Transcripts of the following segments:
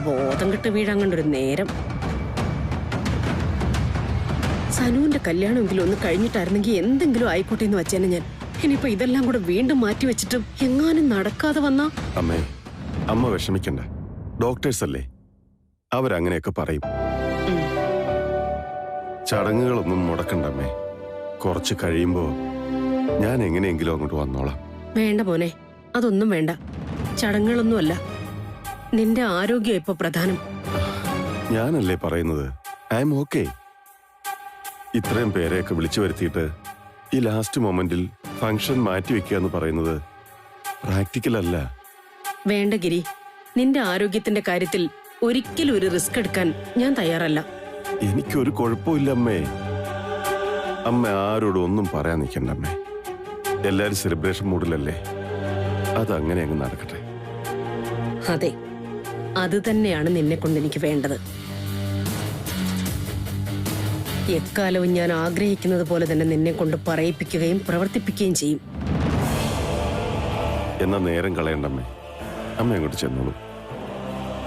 ബോധം കെട്ട് വീഴാങ്ങണ്ടൊരു നേരം. സനുവിന്റെ കല്യാണമെങ്കിലും ഒന്ന് കഴിഞ്ഞിട്ടായിരുന്നെങ്കിൽ എന്തെങ്കിലും ആയിക്കോട്ടെ എന്ന് വെച്ചേനെ ഞാൻ. ഇനിയിപ്പോ ഇതെല്ലാം കൂടെ വീണ്ടും മാറ്റി വെച്ചിട്ടും എങ്ങാനും നടക്കാതെ വന്നാ. അമ്മേ, അമ്മ വിഷമിക്കണ്ട. ഡോക്ടേഴ്സ് അല്ലേ, അവരങ്ങനെയൊക്കെ പറയും. ചടങ്ങുകളൊന്നും മുടക്കണ്ടമ്മേ. കുറച്ച് കഴിയുമ്പോ ഞാൻ എങ്ങനെയെങ്കിലും അങ്ങോട്ട് വന്നോളാം. വേണ്ട മോനെ, അതൊന്നും വേണ്ട. ചടങ്ങുകളൊന്നുമല്ല, നിന്റെ ആരോഗ്യം ഇപ്പൊ പ്രധാനം. ഞാനല്ലേ പറയുന്നത്, ഐ എം ഓക്കെ. ഇത്രയും പേരെയൊക്കെ വിളിച്ചു വരുത്തിയിട്ട് ഈ ലാസ്റ്റ് മൊമെന്റിൽ ഫംഗ്ഷൻ മാറ്റിവെക്കുക എന്ന് പറയുന്നത് പ്രാക്ടിക്കൽ അല്ല. വേണ്ട ഗിരി, നിന്റെ ആരോഗ്യത്തിന്റെ കാര്യത്തിൽ ഒരിക്കലും ഒരു റിസ്ക് എടുക്കാൻ ഞാൻ തയ്യാറല്ല. എനിക്കൊരു കുഴപ്പമില്ല അമ്മേ. അമ്മ ആരോടും ഒന്നും പറയാൻ നിൽക്കണ്ട അമ്മേ. എല്ലാരും സെലിബ്രേഷൻ മൂഡിലല്ലേ, അതങ്ങനെ അങ്ങ് നടക്കട്ടെ. അതെ, അത് തന്നെയാണ് നിന്നെ കൊണ്ട് എനിക്ക് വേണ്ടത്. എക്കാലവും ഞാൻ ആഗ്രഹിക്കുന്നത് പോലെ തന്നെ നിന്നെ കൊണ്ട് പറയിപ്പിക്കുകയും പ്രവർത്തിപ്പിക്കുകയും ചെയ്യും. എന്നാ നേരം കളയണ്ടമ്മേ, അമ്മ അങ്ങോട്ട് ചെന്നോളൂ.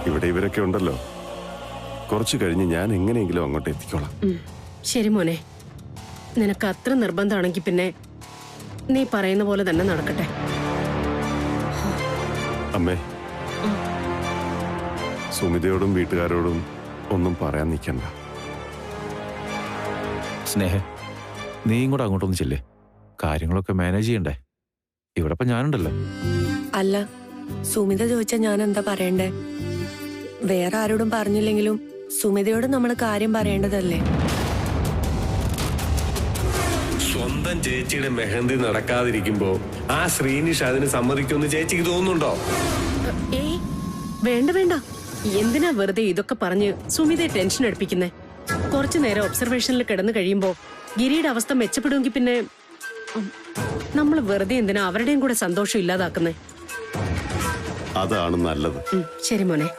ഇവിടെ ഇവരൊക്കെ ഉണ്ടല്ലോ, കുറച്ചു കഴിഞ്ഞ് ഞാൻ എങ്ങനെയെങ്കിലും അങ്ങോട്ട് എത്തിക്കോളാം. ശരി മോനെ, നിനക്ക് അത്ര നിർബന്ധമാണെങ്കിൽ പിന്നെ നീ പറയുന്ന പോലെ തന്നെ നടക്കട്ടെ. അമ്മേ, സുമിതയോടും വീട്ടുകാരോടും ഒന്നും പറയാൻ നിൽക്കണ്ട. സ്നേഹ, നീയും കൂടെ അങ്ങോട്ടൊന്നും ചെല്ലേ. കാര്യങ്ങളൊക്കെ മാനേജ് ചെയ്യണ്ടേ? ഇവിടെ ഇപ്പൊ ഞാനുണ്ടല്ലോ. അല്ല, സുമിത ചോദിച്ചാ ഞാൻ എന്താ പറയണ്ടേ? വേറെ ആരോടും പറഞ്ഞില്ലെങ്കിലും സുമിതയോട് നമ്മൾ കാര്യം പറയേണ്ടതല്ലേ? സ്വന്തം ചേച്ചിയുടെ മെഹന്തി നടക്കാതിരിക്കുമ്പോ ആ ശ്രീനിഷ് അതിന് സമ്മതിക്കുമെന്ന് ചേച്ചിക്ക് തോന്നുന്നുണ്ടോ? ഏയ് വേണ്ട വേണ്ട, എന്തിനാ വെറുതെ ഇതൊക്കെ പറഞ്ഞ് സുമിതയെ ടെൻഷൻ എടുപ്പിക്കുന്നേ? കുറച്ചു നേരം ഒബ്സർവേഷനിൽ കിടന്നു കഴിയുമ്പോ ഗിരിയുടെ അവസ്ഥ മെച്ചപ്പെടുമെങ്കിൽ പിന്നെ നമ്മൾ വെറുതെ എന്തിനാ അവരുടെയും കൂടെ സന്തോഷം ഇല്ലാതാക്കുന്നേ? അതാണ് നല്ലത്. ശരി മോനെ.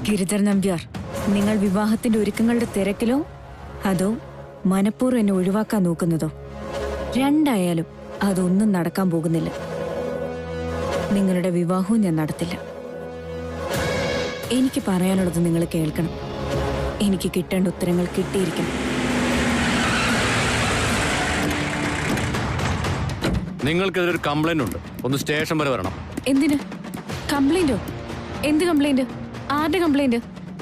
ഗിരിധർ നമ്പ്യാർ, നിങ്ങൾ വിവാഹത്തിന്റെ ഒരുക്കങ്ങളുടെ തിരക്കിലോ അതോ മനഃപൂർവ്വം എന്നെ ഒഴിവാക്കാൻ നോക്കുന്നതോ? രണ്ടായാലും അതൊന്നും നടക്കാൻ പോകുന്നില്ല. നിങ്ങളുടെ വിവാഹവും ഞാൻ നടത്തില്ല. എനിക്ക് പറയാനുള്ളത് നിങ്ങൾ കേൾക്കണം. എനിക്ക് കിട്ടേണ്ട ഉത്തരങ്ങൾ കിട്ടിയിരിക്കണം. നിങ്ങൾക്കെതിരെ ഒരു കംപ്ലൈന്റ് ഉണ്ട്. ഒന്ന് സ്റ്റേഷൻ വരെ വരണം. എന്തിന് കംപ്ലൈന്റോ? എന്ത് കംപ്ലൈന്റ്? ആരുടെ കംപ്ലൈന്റ്?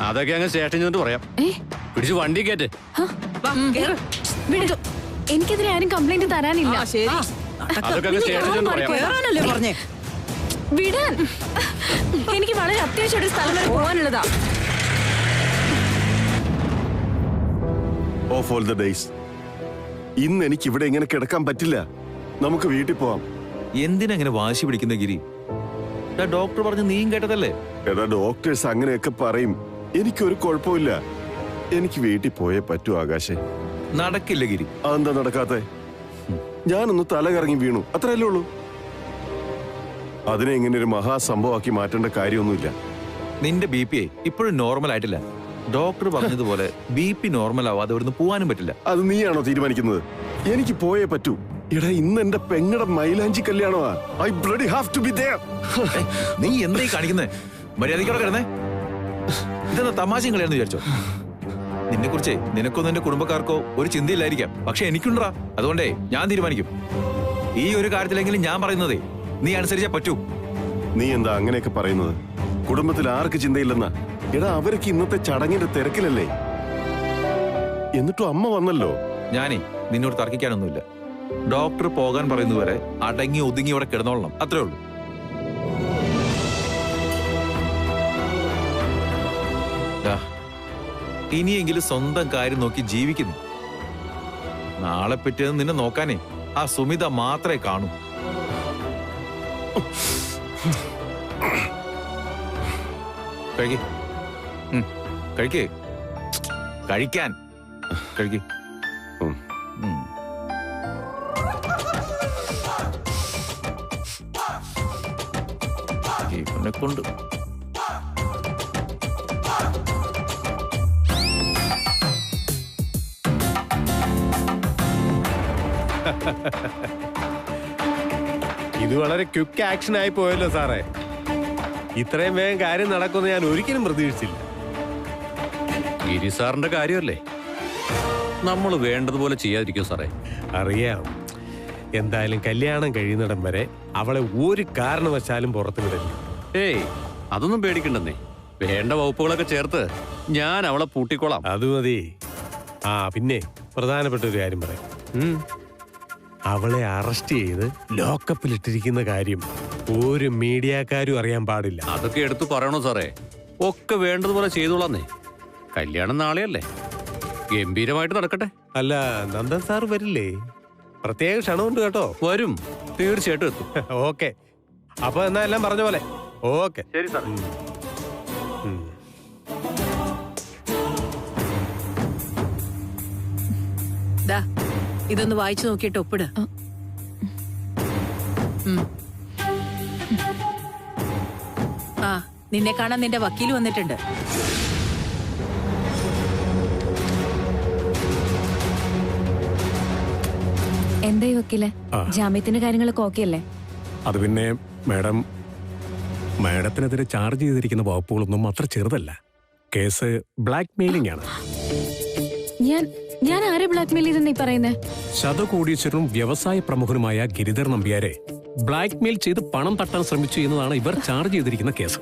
അതൊക്കെ അങ്ങ് സ്റ്റേഷനിൽ ചെന്നിട്ട് പറയാം. പിടിച്ച് വണ്ടി കയറ്റ്. എനിക്കെതിരെ ആരും കംപ്ലൈന്റ് തരാനില്ല. അതൊക്കെ അങ്ങ് സ്റ്റേഷനിൽ ചെന്ന് പറയാം. വിടാൻ. എനിക്ക് വളരെ അത്യാവശ്യം ഒരു സ്ഥലം വരെ പോകാനുള്ളതാ. ഓഫ് ഓൾ ദ ഡേയ്സ്, ഇന്ന് എനിക്ക് ഇവിടെ ഇങ്ങനെ കിടക്കാൻ പറ്റില്ല. നമുക്ക് വീട്ടിൽ പോവാം. എന്തിനെങ്ങനെ വാശി പിടിക്കുന്ന ഗിരി? ഡോക്ടർ പറഞ്ഞ് നീയും കേട്ടതല്ലേ? എടാ, ഡോക്ടേഴ്സ് അങ്ങനെയൊക്കെ പറയും. എനിക്കൊരു കുഴപ്പമില്ല. എനിക്ക് വീട്ടിൽ പോയേ പറ്റൂ ആകാശേ. നടക്കില്ല ഗിരി. അതെന്താ നടക്കാത്തെ? ഞാനൊന്ന് തല കറങ്ങി വീണു, അത്രയല്ലേ ഉള്ളൂ. അതിനെ ഇങ്ങനെ ഒരു മഹാസംഭവമാക്കി മാറ്റേണ്ട കാര്യമൊന്നുമില്ല. നിന്റെ BP ഇപ്പോഴും നോർമൽ ആയിട്ടില്ല. ഡോക്ടർ പറഞ്ഞതുപോലെ BP നോർമൽ ആവാതെ ഇവിടുന്ന് പോവാനും പറ്റില്ല. അത് നീയാണോ തീരുമാനിക്കുന്നത്? എനിക്ക് പോയേ പറ്റൂ. എടാ, ഇന്ന് എന്റെ പെങ്ങടെ മൈലാഞ്ചി കല്യാണമാ. I bloody have to be there. നീ എന്തായി കാണിക്കുന്നേ? മര്യാദയ്ക്കോടെ കിടന്നേ. ഇതെന്താ തമാശയും കളിയാണെന്ന് വിചാരിച്ചോ? നിന്നെ കുറിച്ച് നിനക്കോ നിന്റെ കുടുംബക്കാർക്കോ ഒരു ചിന്തയില്ലായിരിക്കാം, പക്ഷെ എനിക്കുണ്ടാ. അതുകൊണ്ടേ ഞാൻ തീരുമാനിക്കും. ഈ ഒരു കാര്യത്തിലെങ്കിലും ഞാൻ പറയുന്നതേ നീ അനുസരിച്ചാ പറ്റൂ. നീ എന്താ അങ്ങനെയൊക്കെ പറയുന്നത്? കുടുംബത്തിൽ ആർക്ക് ചിന്തയില്ലെന്നാ? എടാ, അവർക്ക് ഇന്നത്തെ ചടങ്ങിന്റെ തിരക്കിലല്ലേ. എന്നിട്ടും അമ്മ വന്നല്ലോ. ഞാനേ നിന്നോട് തർക്കിക്കാനൊന്നുമില്ല. ഡോക്ടർ പോകാൻ പറയുന്നതുവരെ അടങ്ങി ഒതുങ്ങി ഇവിടെ കിടന്നോളണം, അത്രേ ഉള്ളൂ. ഇനിയെങ്കിലും സ്വന്തം കാര്യം നോക്കി ജീവിക്കുന്നു. നാളെ പറ്റിയത് നിന്നെ നോക്കാനേ ആ സുമിത മാത്രമേ കാണൂ. കഴിക്ക്. കഴിക്ക്. കഴിക്കാൻ കഴിക്ക്. ഉം. ഇവനെ കൊണ്ട് ഇത് വളരെ ക്വിക്ക് ആക്ഷൻ ആയി പോയല്ലോ സാറേ. ഇത്രയും വേഗം കാര്യം നടക്കുമെന്ന് ഞാൻ ഒരിക്കലും പ്രതീക്ഷിച്ചില്ല. ഗിരി സാറിന്റെ കാര്യമല്ലേ, നമ്മൾ വേണ്ടതുപോലെ ചെയ്യാതിരിക്കും സാറേ. അറിയാം. എന്തായാലും കല്യാണം കഴിയുന്നിടം വരെ അവളെ ഒരു കാരണവശാലും പുറത്തു വിടില്ല. ഏയ് അതൊന്നും പേടിക്കണ്ടെന്നേ. വേണ്ട വകുപ്പുകളൊക്കെ ചേർത്ത് ഞാൻ അവളെ പൂട്ടിക്കോളാം. അത് മതി. ആ പിന്നെ പ്രധാനപ്പെട്ട ഒരു കാര്യം പറയാം. അവളെ അറസ്റ്റ് ചെയ്ത് ലോക്കപ്പിലിട്ടിരിക്കുന്ന കാര്യം ഒരു മീഡിയക്കാരും അറിയാൻ പാടില്ല. അതൊക്കെ എടുത്തു പറയണോ സാറേ? ഒക്കെ വേണ്ടതുപോലെ ചെയ്തോളാന്നേ. കല്യാണം നാളെയല്ലേ, ഗംഭീരമായിട്ട് നടക്കട്ടെ. അല്ല, നന്ദൻ സാർ വരില്ലേ? പ്രത്യേക ക്ഷണമുണ്ട് കേട്ടോ. വരും, തീർച്ചയായിട്ടും എത്തും. ഓക്കെ, അപ്പൊ എന്നാ എല്ലാം പറഞ്ഞ പോലെ. ഓക്കെ, ശരി സാർ. ഇതൊന്ന് വായിച്ചു നോക്കിയിട്ട് ഒപ്പിട്. ആ, നിന്നെ കാണാൻ നിന്റെ വക്കീൽ വന്നിട്ടുണ്ട്. എന്തായി വക്കീലെ, ജാമ്യത്തിന്റെ കാര്യങ്ങളൊക്കെ ഓക്കെ അല്ലേ? അത് പിന്നെ മാഡത്തിനെതിരെ ചാർജ് ചെയ്തിരിക്കുന്ന വകുപ്പുകളൊന്നും അത്ര ചെറുതല്ല. കേസ് ബ്ലാക്ക് മെയിലിംഗ് ആണ്. ഞാൻ ആരെ ബ്ലാക്ക്മെയിൽ ചെയ്തെന്ന് ഈ പറയുന്നേ? ശതകോടീശ്വരനും വ്യവസായ പ്രമുഖനുമായ ഗിരിധർ നമ്പ്യാരെ ബ്ലാക്ക് മെയിൽ ചെയ്ത് പണം തട്ടാൻ ശ്രമിച്ചു എന്നതാണ് ഇവർ ചാർജ് ചെയ്തിരിക്കുന്ന കേസ്.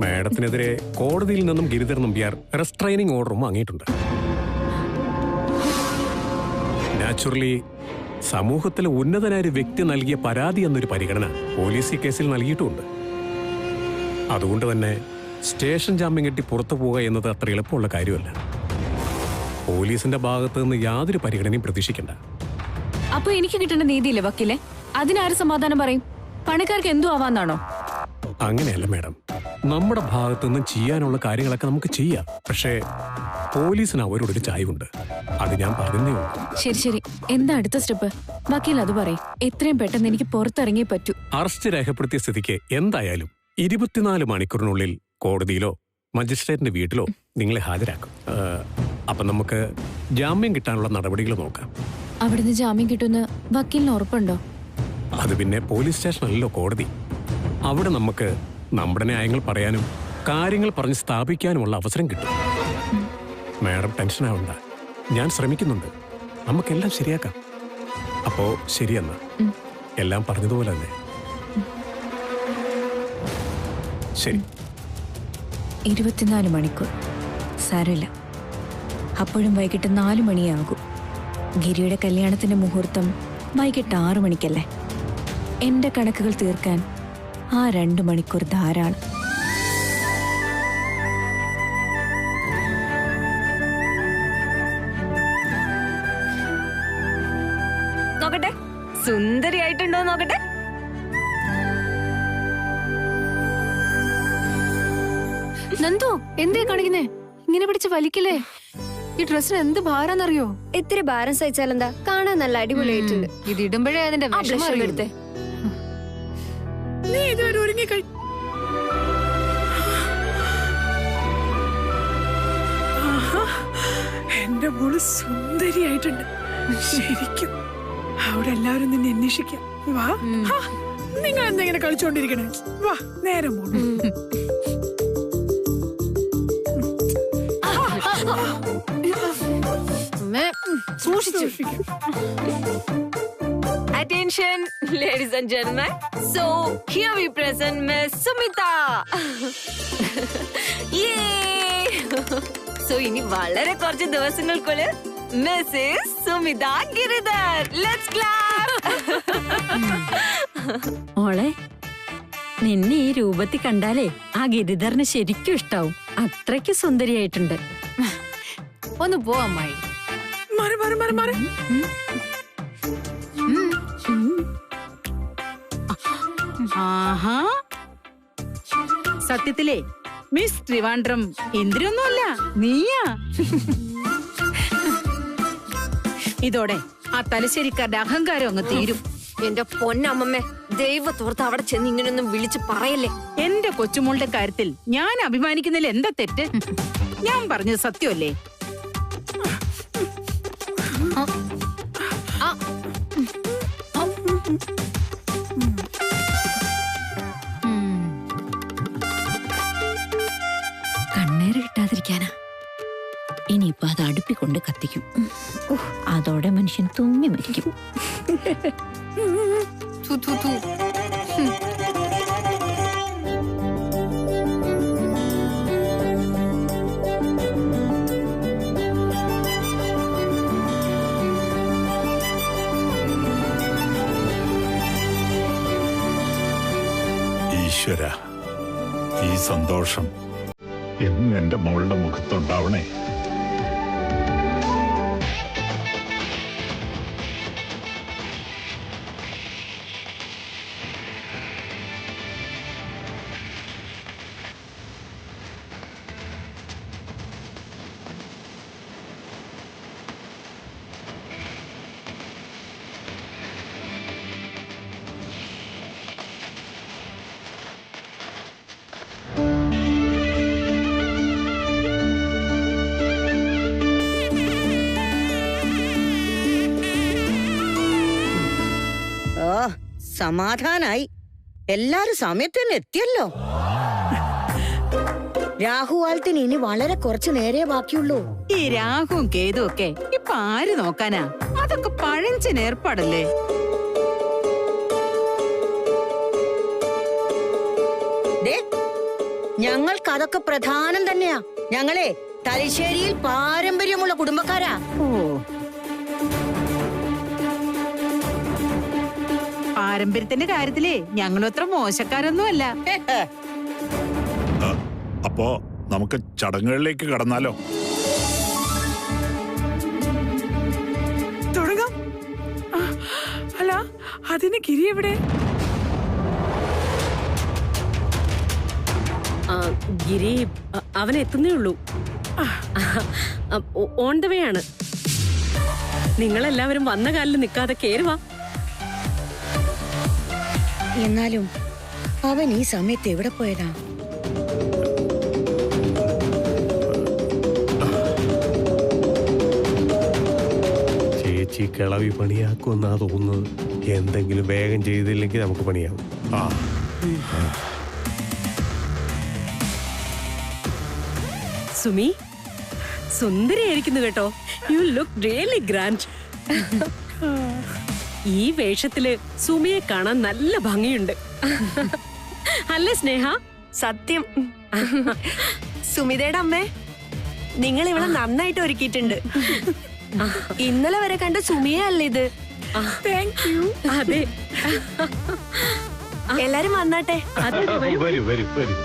മാഡത്തിനെതിരെ കോടതിയിൽ നിന്നും ഗിരിധർ നമ്പ്യാർ റെസ്ട്രെയിനിങ് ഓർഡറും വാങ്ങിയിട്ടുണ്ട്. നാച്ചുറലി സമൂഹത്തിലെ ഉന്നതനായ ഒരു വ്യക്തി നൽകിയ പരാതി എന്നൊരു പരിഗണന പോലീസ് ഈ കേസിൽ നൽകിയിട്ടുമുണ്ട്. അതുകൊണ്ട് തന്നെ സ്റ്റേഷൻ ജാമ്യം കെട്ടി പുറത്തു പോവുക എന്നത് അത്ര എളുപ്പമുള്ള കാര്യമല്ല. പോലീസിന്റെ ഭാഗത്ത് നിന്ന് യാതൊരു പരിഗണനയും പ്രതീക്ഷിക്കണ്ട. അപ്പൊ എനിക്ക് കിട്ടേണ്ട നീതിയില്ലേ വക്കീലെ? അതിനാര് സമാധാനം പറയും? പണിക്കാർക്ക് എന്തോ ആവാന്നാണോ? അങ്ങനെയല്ല മാഡം, നമ്മുടെ ഭാഗത്തു നിന്ന് ചെയ്യാനുള്ള കാര്യങ്ങളൊക്കെ നമുക്ക് ചെയ്യാം. പക്ഷേ പോലീസിന് അവരോടൊരു ചായ്വുണ്ട്. അത് ഞാൻ പറഞ്ഞേ ഉള്ളൂ. ശരി, എന്താ അടുത്ത സ്റ്റെപ്പ്? വക്കീൽ അത് പറയും. എത്രയും പെട്ടെന്ന് എനിക്ക് പുറത്തിറങ്ങിയേ പറ്റൂ. അറസ്റ്റ് രേഖപ്പെടുത്തിയ സ്ഥിതിക്ക് എന്തായാലും 24 മണിക്കൂറിനുള്ളിൽ കോടതിയിലോ മജിസ്ട്രേറ്റിന്റെ വീട്ടിലോ നിങ്ങളെ ഹാജരാക്കും. അപ്പൊ നമുക്ക് ജാമ്യം കിട്ടാനുള്ള നടപടികൾ നോക്കാം. അവിടുന്ന് ജാമ്യം കിട്ടുമെന്ന് വക്കീലിന് ഉറപ്പുണ്ടോ? അത് പിന്നെ പോലീസ് സ്റ്റേഷനല്ലോ കോടതി. അവിടെ നമുക്ക് നമ്മുടെ ന്യായങ്ങൾ പറയാനും കാര്യങ്ങൾ പറഞ്ഞ് സ്ഥാപിക്കാനുമുള്ള അവസരം കിട്ടും. മാഡം ടെൻഷൻ ആവണ്ട, ഞാൻ ശ്രമിക്കുന്നുണ്ട്. നമുക്കെല്ലാം ശരിയാക്കാം. അപ്പോ ശരിയെന്നാ, എല്ലാം പറഞ്ഞതുപോലെ തന്നെ. ശരി. 24 മണിക്കൂർ സാരമില്ല. അപ്പോഴും വൈകിട്ട് 4 മണിയാകും. ഗിരിയുടെ കല്യാണത്തിന്റെ മുഹൂർത്തം വൈകിട്ട് 6 മണിക്കല്ലേ? എന്റെ കണക്കുകൾ തീർക്കാൻ ആ 2 മണിക്കൂർ ധാരാളം. നോക്കട്ടെ, സുന്ദരിയായിട്ടുണ്ടോ നോക്കട്ടെ. നന്ദു, എന്തേ കാണിക്കുന്നേ? ഇങ്ങനെ പിടിച്ച് വലിക്കല്ലേ? ഈ ഡ്രസ്സിന് എന്ത് ഭാരാന്നറിയോ? ഇത്തിരി ഭാരം സഹിച്ചാലെന്താ, കാണാൻ നല്ല അടിപൊളിയായിട്ടുണ്ട്. ഇത് ഇടുമ്പോഴേ അതിന്റെ വിഷമം എടുത്തേ. നീ ഇതുവരെ ഒരുങ്ങി എന്റെ മോള് സുന്ദരിയായിട്ടുണ്ട് ശരിക്കും. അവിടെ എല്ലാവരും നിന്നെ അന്വേഷിക്കാം. വാ, നിങ്ങൾ എന്തെങ്കിലും കളിച്ചോണ്ടിരിക്കണേ? വാ, നേരം പോണു. Attention, ladies and gentlemen. So here we present Miss Sumita. Yay! So ഇനി വളരെ കുറച്ച് ദിവസങ്ങൾക്കുള്ളിൽ Mrs. Sumita Giridhar. Let's clap. മോളെ, നിന്നെ ഈ രൂപത്തിൽ കണ്ടാലേ ആ ഗിരിധറിന് ശരിക്കും ഇഷ്ടാവും. അത്രയ്ക്ക് സുന്ദരിയായിട്ടുണ്ട്. ഒന്ന് പോ അമ്മായി. മാറി മാറി മാറി മാറി. ആഹാ, സത്യത്തിലേ മിസ് ട്രിവാൻഡ്രം എന്തിനൊന്നുമല്ല, നീയാ. ഇതോടെ ആ തലശ്ശേരിക്കാരുടെ അഹങ്കാരം അങ്ങ് തീരും. എന്റെ പൊന്നമ്മമ്മേ, ദൈവത്തോർത്ത് അവിടെ ചെന്ന് ഇങ്ങനൊന്നും വിളിച്ച് പറയല്ലേ. എന്റെ കൊച്ചുമോളുടെ കാര്യത്തിൽ ഞാൻ അഭിമാനിക്കുന്നതിൽ എന്താ തെറ്റ്? ഞാൻ പറഞ്ഞത് സത്യമല്ലേ? കണ്ണേറ് കിട്ടാതിരിക്കാനാ. ഇനിയിപ്പൊ അത് അടുപ്പിക്കൊണ്ട് കത്തിക്കും. അതോടെ മനുഷ്യൻ തുമ്മി മരിക്കും. ഈശ്വര, ഈ സന്തോഷം എന്നും എന്റെ മോളുടെ മുഖത്തുണ്ടാവണേ. സമാധാനായി. എല്ലാരും സമയത്ത് തന്നെ എത്തിയല്ലോ. രാഹുവാലത്തിന് ഇനി വളരെ കുറച്ചു നേരേ ബാക്കിയുള്ളൂ. ഈ രാഹുവും കേതുവും ഒക്കെ ഇപ്പൊ ആര് നോക്കാനാ? അതൊക്കെ പഴഞ്ചൻ ഏർപ്പാടല്ലേ. ഞങ്ങൾക്ക് അതൊക്കെ പ്രധാനം തന്നെയാ. ഞങ്ങളെ തലശ്ശേരിയിൽ പാരമ്പര്യമുള്ള കുടുംബക്കാരാ. പാരമ്പര്യത്തിന്റെ കാര്യത്തിലേ ഞങ്ങളും അത്ര മോശക്കാരൊന്നുമല്ല. അപ്പോ നമുക്ക് ചടങ്ങുകളിലേക്ക് കടന്നാലോ? തുടങ്ങാം. അല്ല, അതിന് ഗിരി എവിടെ? ഗിരി അവൻ എത്തുന്നേ ഉള്ളൂ. ഓൺ ദ വേ ആണ്. നിങ്ങളെല്ലാവരും വന്ന കാലിൽ നിൽക്കാതെ കേറുവാ. എന്നാലും അവൻ ഈ സമയത്ത് എവിടെ പോയതാ? ചേച്ചി കിളവി പണിയാക്കുമെന്നാ തോന്നുന്നത്. എന്തെങ്കിലും വേഗം ചെയ്തില്ലെങ്കിൽ നമുക്ക് പണിയാവും. സുമി സുന്ദരിയായിരിക്കുന്നു കേട്ടോ. You look really grand. ഈ വേഷത്തില് സുമിയെ കാണാൻ നല്ല ഭംഗിയുണ്ട്. അല്ലേ സ്നേഹ? സത്യം. സുമിതയുടെ അമ്മേ, നിങ്ങൾ ഇവിടെ നന്നായിട്ട് ഒരുക്കിയിട്ടുണ്ട്. ഇന്നലെ വരെ കണ്ട സുമിയെ അല്ലേ ഇത്? Thank you. അതെ, എല്ലാരും വന്നാട്ടെ. വരൂ വരൂ വരൂ.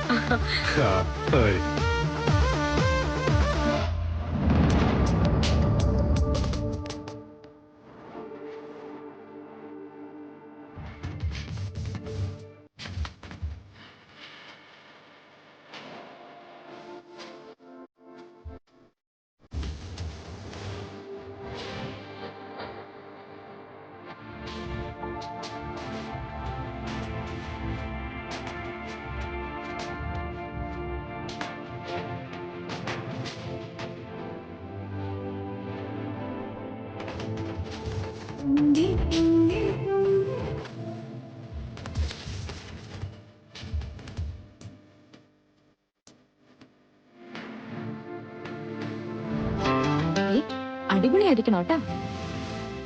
അടിപൊളിയായിരിക്കണം കേട്ടാ.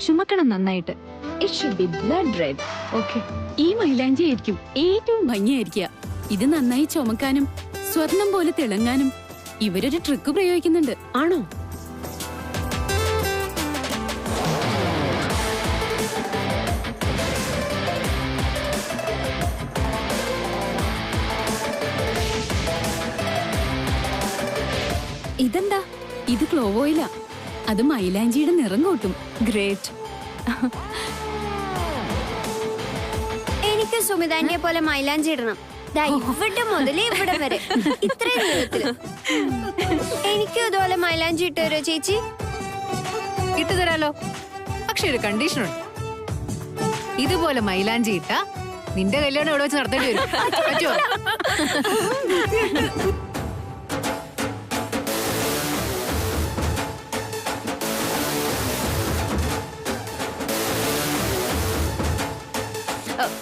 ചുമക്കണം നന്നായിട്ട്. It should be blood red. Okay, ഈ മൈലാഞ്ചി ആയിരിക്കും ഏറ്റവും ഭംഗിയായിരിക്കുക. ഇത് നന്നായി ചുമക്കാനും സ്വർണം പോലെ തിളങ്ങാനും ഇവരൊരു ട്രിക്ക് പ്രയോഗിക്കുന്നുണ്ട്. ആണോ? ഇതെന്താ? ഇത് ക്ലോവ് ഓയിലാ. അത് മൈലാഞ്ചിയുടെ നിറം കൂട്ടും. ഗ്രേറ്റ്. എനിക്ക് സുമിതാന്റെ പോലെ മൈലാഞ്ചി ഇടണം. ദാ ഇവിടെ മുതൽ ഇവിടെ വരെ ഇത്രയും നീളത്തില്. എനിക്കും ഇതുപോലെ മൈലാഞ്ചി ഇട്ട് തരുമോ ചേച്ചി? ഇട്ടുതരാലോ, പക്ഷെ ഒരു കണ്ടീഷനുണ്ട്. ഇതുപോലെ മൈലാഞ്ചി ഇട്ടാ നിന്റെ കല്യാണം ഇവിടെ വെച്ച് നടത്തേണ്ടി വരും. പറ്റുമോ?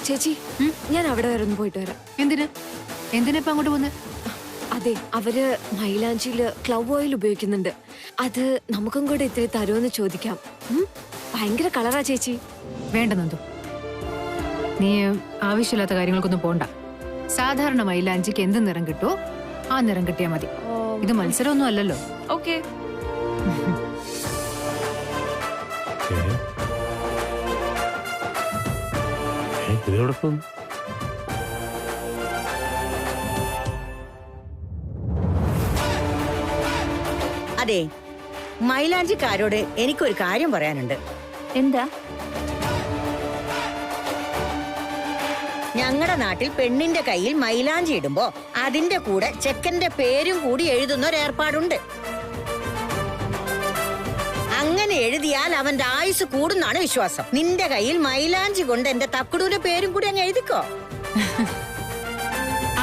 ചേച്ചി, ഞാൻ അവിടെ വരെ ഒന്ന് പോയിട്ട് വരാം. എന്തിനാ ഇപ്പൊ അങ്ങോട്ട് പോകുന്നത്? അതെ, അവര് മൈലാഞ്ചിയില് ക്ലവ് ഓയിൽ ഉപയോഗിക്കുന്നുണ്ട്. അത് നമുക്കും കൂടെ ഇത്തിരി തരുമെന്ന് ചോദിക്കാം. ഭയങ്കര കളറാ ചേച്ചി. വേണ്ട നന്ദു, നീ ആവശ്യമില്ലാത്ത കാര്യങ്ങൾക്കൊന്നും പോണ്ട. സാധാരണ മൈലാഞ്ചിക്ക് എന്ത് നിറം കിട്ടുമോ ആ നിറം കിട്ടിയാ മതി. ഇത് മത്സരമൊന്നും അല്ലല്ലോ. ഓക്കെ. ഇതിനോടൊപ്പം അതെ, മൈലാഞ്ചിക്കാരോട് എനിക്കൊരു കാര്യം പറയാനുണ്ട്. എന്താ? ഞങ്ങളുടെ നാട്ടിൽ പെണ്ണിന്റെ കയ്യിൽ മൈലാഞ്ചി ഇടുമ്പോ അതിന്റെ കൂടെ ചെക്കന്റെ പേരും കൂടി എഴുതുന്ന ഒരു ഏർപ്പാടുണ്ട്. അങ്ങനെ എഴുതിയാൽ അവന്റെ ആയുസ് കൂടുന്നാണ് വിശ്വാസം. നിന്റെ കയ്യിൽ മൈലാഞ്ചി കൊണ്ട് എന്റെ തക്കുടൂന്റെ പേരും കൂടി അങ്ങ് എഴുതിക്കോ.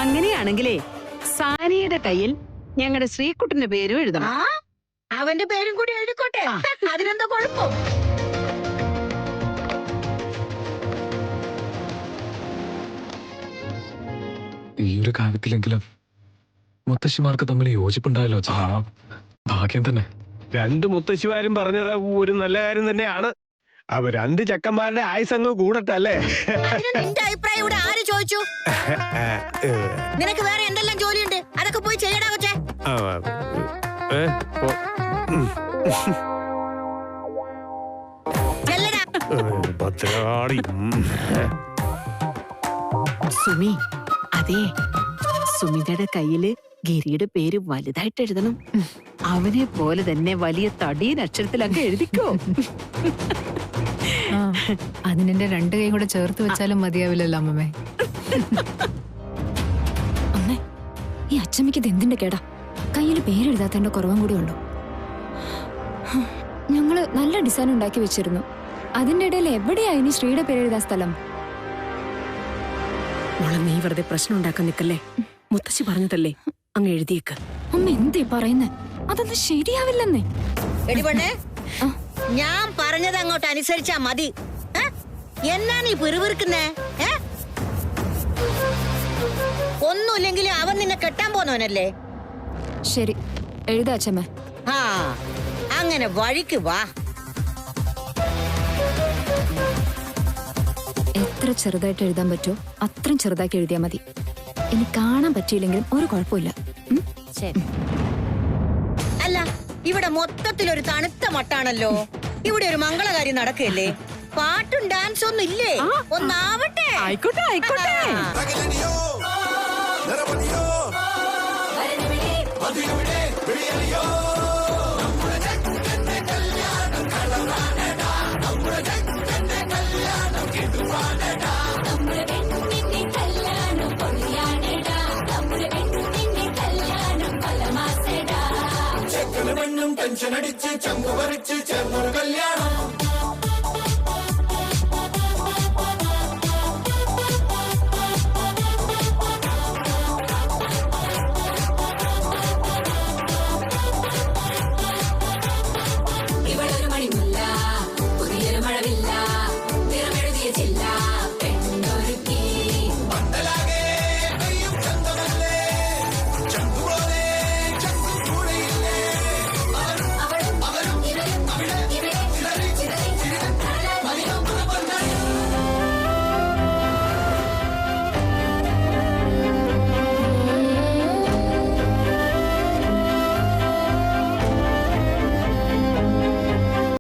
അങ്ങനെയാണെങ്കിലേ സാനിയുടെ കയ്യിൽ ഞങ്ങളുടെ ശ്രീകുട്ടന്റെ പേരും എഴുതണം. അവന്റെ പേരും കൂടി എഴുതിക്കോട്ടെ, അതിനെന്താ കുഴപ്പം? ഈ ഒരു കാര്യത്തിലെങ്കിലും മുത്തശ്ശിമാർക്ക് തമ്മിൽ യോജിപ്പുണ്ടായല്ലോ. ഭാഗ്യം തന്നെ. രണ്ട് മുത്തശ്ശിമാരും പറഞ്ഞത് ഒരു നല്ല കാര്യം തന്നെയാണ്. അവ രണ്ട് ചക്കന്മാരുടെ ആയുസങ്ങ് കൂടട്ടല്ലേ? നിന്റെ അഭിപ്രായം ഇവിടെ ആര് ചോദിച്ചു? നിനക്ക് വേറെ എന്തെല്ലാം ജോലിയുണ്ട്, അതൊക്കെ പോയി ചെയ്യടാ കൊച്ചേ. സുമി, അതെ, സുമിതയുടെ കയ്യില് ഗിരിയുടെ പേര് വലുതായിട്ട് എഴുതണം. അവനെ പോലെ തന്നെ വലിയ തടിയൻ അക്ഷരത്തിലൊക്കെ എഴുതിക്കോ. അതിനെ രണ്ട് കൈ കൂടെ ചേർത്ത് വെച്ചാലും മതിയാവില്ലല്ലോ അമ്മമ്മേ. അമ്മേ, ഈ അച്ചമ്മയ്ക്ക് ഇത് എന്തിന്റെ കേടാ? കയ്യിൽ പേരെഴുതാത്തതിന്റെ കുറവും കൂടി ഉള്ളൂ. ഞങ്ങള് നല്ല ഡിസൈൻ ഉണ്ടാക്കി വെച്ചിരുന്നു. അതിന്റെ ഇടയിൽ എവിടെയാ ഇനി ശ്രീയുടെ പേരെഴുതാ സ്ഥലം? മോളെ, നീ വെറുതെ പ്രശ്നം ഉണ്ടാക്കാൻ നിക്കല്ലേ. മുത്തശ്ശി പറഞ്ഞതല്ലേ, അങ്ങ് എഴുതിയേക്ക്. അമ്മ എന്തേ പറയുന്നേ? അതൊന്നും ശരിയാവില്ലെന്നേ. എടിപെണ്ണേ, ഞാൻ പറഞ്ഞത് അങ്ങോട്ട് അനുസരിച്ചാ മതി. എന്നാ നീ പിറുപിറുക്കുന്നേ? ഒന്നുമില്ലെങ്കിലും അവൻ നിന്നെ കെട്ടാൻ പോന്നവനല്ലേ? ശരി, എഴുതാ അച്ഛമ്മ. ആ, അങ്ങനെ വഴിക്ക് വാ. എത്ര ചെറുതായിട്ട് എഴുതാൻ പറ്റുമോ അത്രയും ചെറുതാക്കി എഴുതിയാ മതി. ഇനി കാണാൻ പറ്റിയില്ലെങ്കിലും ഒരു കുഴപ്പമില്ല. ശരി. അല്ല, ഇവിടെ മൊത്തത്തിലൊരു തണുത്ത മട്ടാണല്ലോ. ഇവിടെ ഒരു മംഗളകാര്യം നടക്കല്ലേ? പാട്ടും ഡാൻസും ഒന്നും ഇല്ലേ? ഒന്നാവട്ടെ. ആയിക്കോട്ടെ, ആയിക്കോട്ടെ. ടെൻഷൻ അടിച്ച് ചങ്കു പറിച്ച് ചേർന്നൊരു കല്യാണം.